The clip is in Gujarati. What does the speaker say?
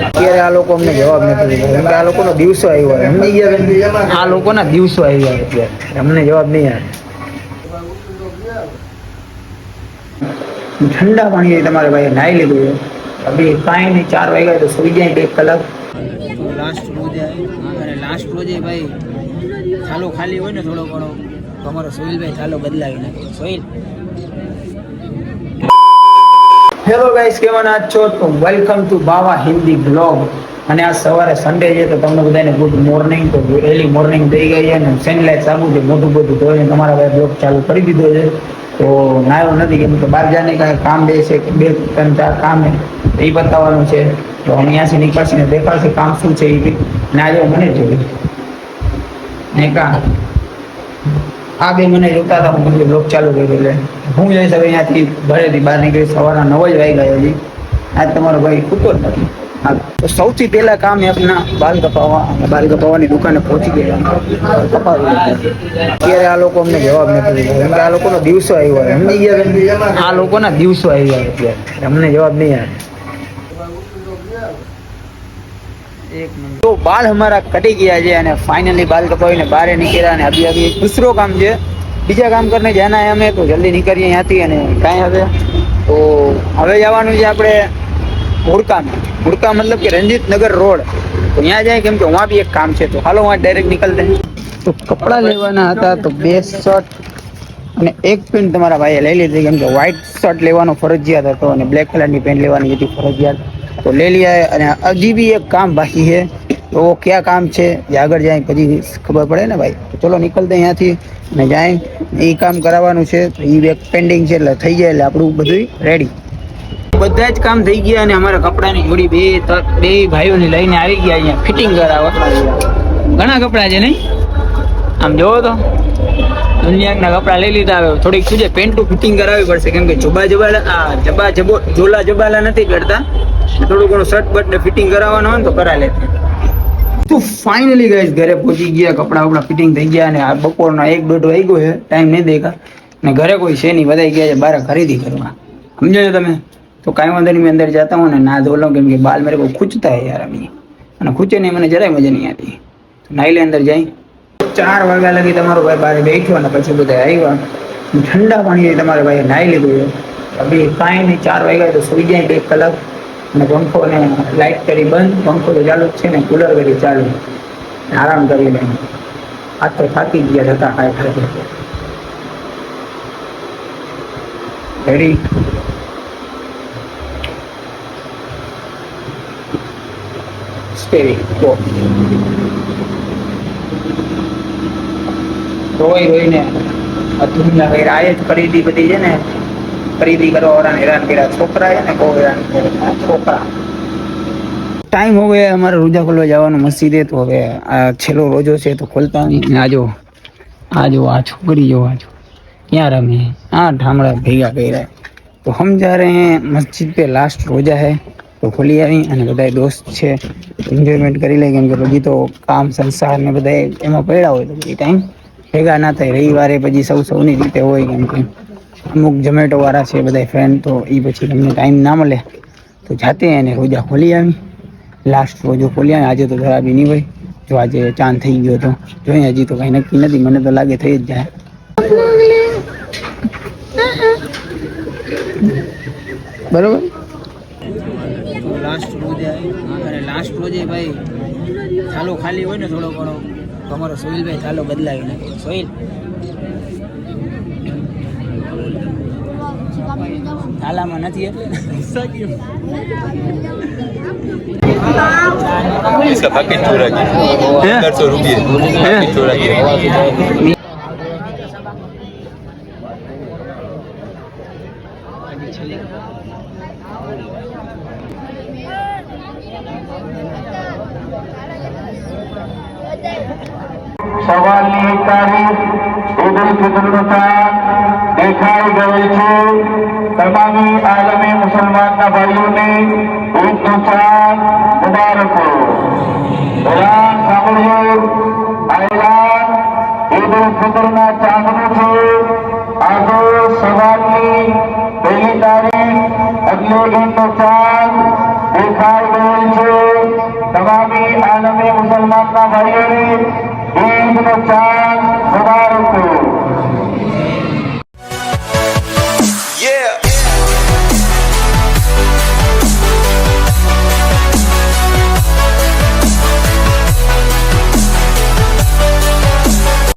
અત્યારે આ લોકો અમને જવાબ નથી દીધો. આ લોકોનો દિવસો આવ્યો સમજી ગયા. આ લોકોના દિવસો આવ્યા અત્યારે અમને જવાબ નહીં આવે. ઠંડા પાણી તમારે ભાઈ નાહી લીધું છે. અભી કાંઈ નહીં, 4 વાગ્યા તો સુઈ જાય 1 કલાક. લાસ્ટ રોજે અને લાસ્ટ રોજે ભાઈ થાલો ખાલી હોય ને થોડો ઘણો તો અમારો સોહિલભાઈ થાલો બદલાવી નાખે. સોહિલ, હેલો ગાઈસ, કેવા છો? તો વેલકમ ટુ બાવા હિન્દી બ્લોગ. અને આ સવારે સન્ડે છે તો તમને બધાને ગુડ મોર્નિંગ. તો એર્લી મોર્નિંગ થઈ ગઈ છે અને સનલાઇટ સાબુ છે, મોટું બધું ધોઈને તમારા ભાઈ બ્લોગ ચાલુ કરી દીધો છે. તો નાયો નથી કેમ કે બહાર જાને કાંઈ કામ બે છે, 2-3-4 કામ છે એ બતાવવાનું છે. તો અહીંયાથી નીકળશે ને દેખાડશે કામ શું છે એ ના જો મને જોયું ને કા આ બે મને જોતા હતા. હું બ્લોગ ચાલુ કર્યો એટલે હું જઈશ હવે અહીંયાથી ઘરેથી બહાર નીકળી. સવારના 9 જ વાગ્યા હજી. આજ તમારો ભાઈ કૂતો જ નથી. હા, તો સૌથી પહેલા કામ એ આપણા બાલ કપાવવા. બાલ કપાવવાની દુકાને પહોંચી ગયા કપાવી. અત્યારે આ લોકો અમને જવાબ નથી દીધો કેમ કે આ લોકોનો દિવસો આવ્યો સમજી ગયા. આ લોકોના દિવસો આવ્યા અત્યારે અમને જવાબ નહીં આવે. तो बाल हमारा कटी गया है અને फाइनली बाल कपावीने बाहर निकळ्या અને अभी दूसरो काम છે. બીજા કામ करने जाना है हमें, तो जल्दी નીકળીએ અહીંયાથી. અને કાંઈ હવે તો હવે જવાનું છે આપણે હુડકા मतलब કે રંજીત નગર રોડ. તો ત્યાં જાય કેમ કે વहाँ भी एक काम છે. તો હાલો વहाँ डायरेक्ट निकलते हैं. તો કપડા લેવાના હતા તો 2 શર્ટ અને 1 પેન્ટ તમારા ભાઈએ લઈ લીધી કેમ કે વ્હાઈટ શર્ટ લેવાનો ફરજિયાત હતો અને બ્લેક કલરની પેન્ટ લેવાની હતી ફરજિયાત. तो ले लिया है. અને હજી भी एक काम बाकी है. तो वो क्या काम છે એ આગળ જાય પછી ખબર પડે ને ભાઈ. તો ચલો નીકળते અહીંયાથી અને જાય એ કામ કરાવવાનું છે. તો એ એક પેન્ડિંગ છે એટલે થઈ જાય એટલે આપણું બધું રેડી. બધા જ કામ થઈ ગયા અને અમારા કપડાની જોડી બે ભાઈઓને લઈને આવી ગયા અહીંયા ફિટિંગ કરાવવા. ઘણા કપડા છે નહીં? આમ જોવો તો દુનિયાના કપડા લઈ લીધા. હવે થોડીક શું છે પેન્ટું ફિટિંગ કરાવવી પડશે કેમ કે જોલા જબાલા નથી પહેરતા. થોડું ઘણું શર્ટ બટ ને ફિટિંગ કરાવવાનું હોય ને તો કરાવી લેતા. તો ફાઇનલી ગાઈસ ઘરે પહોંચી ગયા. કપડા ફિટિંગ થઈ ગયા અને આ બપોરના 1-1:30 વાગ્યો છે. ટાઈમ નહીં દેખા ને ઘરે કોઈ છે નહીં. બધા ગયા છે બહાર ખરીદી કરવા. સમજાયો તમે? તો કાંઈ વાંધો નહીં, મેં અંદર જાતા હું ને ના ધો લઉં કેમ કે બાલ મેરે કોઈ ખૂંચતા है યાર અભી. અને ખૂંચે નહીં મને જરાય મજા નહીં આવતી. તો નાઈ લે અંદર જાય. 4 વાગ્યા લગી તમારો ભાઈ બહાર બેઠો અને પછી બધા આવ્યા. ઠંડા પાણી તમારે ભાઈ નાહી લીધું છે. અભી કાંઈ નહીં, 4 વાગ્યા તો સુઈ જાય 1 કલાક. અને પંખો ને લાઇટ કરી બંધ, પંખો તો ચાલુ જ છે ને કુલર કરી ચાલુ. આરામ કરી લે. આ તો થાકી ગયા હતા ખાઈ. રેડી? સ્ટેરી રોઈને અધૂરના કઈ આ જ ખરીદી બધી છે ને. ખરીદી કરવા વાળાને હેરાન કર્યા છોકરા છે ને બહુ હેરાન કર્યા છોકરા. ટાઈમ હવે અમારે રોજા ખોલવા જવાનું મસ્જિદે. તો હવે આ છેલ્લો રોજો છે તો ખોલતા નહીં. આ છોકરી જો ક્યાં રમે. ઢામડા ભેગા કર્યા. તો હમ જા રહે हैं मस्जिद पे, लास्ट रोजा है. તો ખોલી આવી અને બધા દોસ્ત છે એન્જોયમેન્ટ કરી લે કેમ કે પછી તો કામ સંસાર ને બધા એમાં પડ્યા હોય તો એ ટાઈમ ભેગા ના થાય. રવિવારે પછી સૌની રીતે હોય કેમ કે અમુક ઝોમેટો વાળા છે બધા ફ્રેન્ડ. તો એ પછી તમને ટાઈમ ના મળે તો જાતે એને રોજા ખોલી આવી. લાસ્ટ રોજો ખોલી આવી. આજે તો જરા બી નહીં હોય. જો આજે ચાંદ થઈ ગયો તો જોઈએ. હજી તો કંઈ નક્કી નથી. મને તો લાગે થઈ જ જાય. બરોબર. લાસ્ટ રોજે અને લાસ્ટ રોજે ભાઈ થાલો ખાલી હોય ને થોડો ઘણો તો અમારો સોહિલભાઈ થાલો બદલાવી નાખે. સોહિલ, થાલામાં નથી એટલે इसका पैकेट चोरा गया 1500 रुपये पैकेट चोरा गया. સવાલની તારીખ ઈદ ઉલ ફિત્રના દેખાઈ ગઈ છે. તમામ આલમી મુસલમાનના ભાઈઓને ઈદનો ચાંદ મુબારક હો. એલાન સાંભળ્યું? આ એલાન ઈદ ઉલ ફિત્રના ચાંદનું છે. આજે સવારની તારીખ એટલે ઈદનો ચાંદ દેખાઈ ગયેલ છે તમામી આલમે મુસલમાનના ભાઈઓને ઈદનો ચાંદ મુબારક.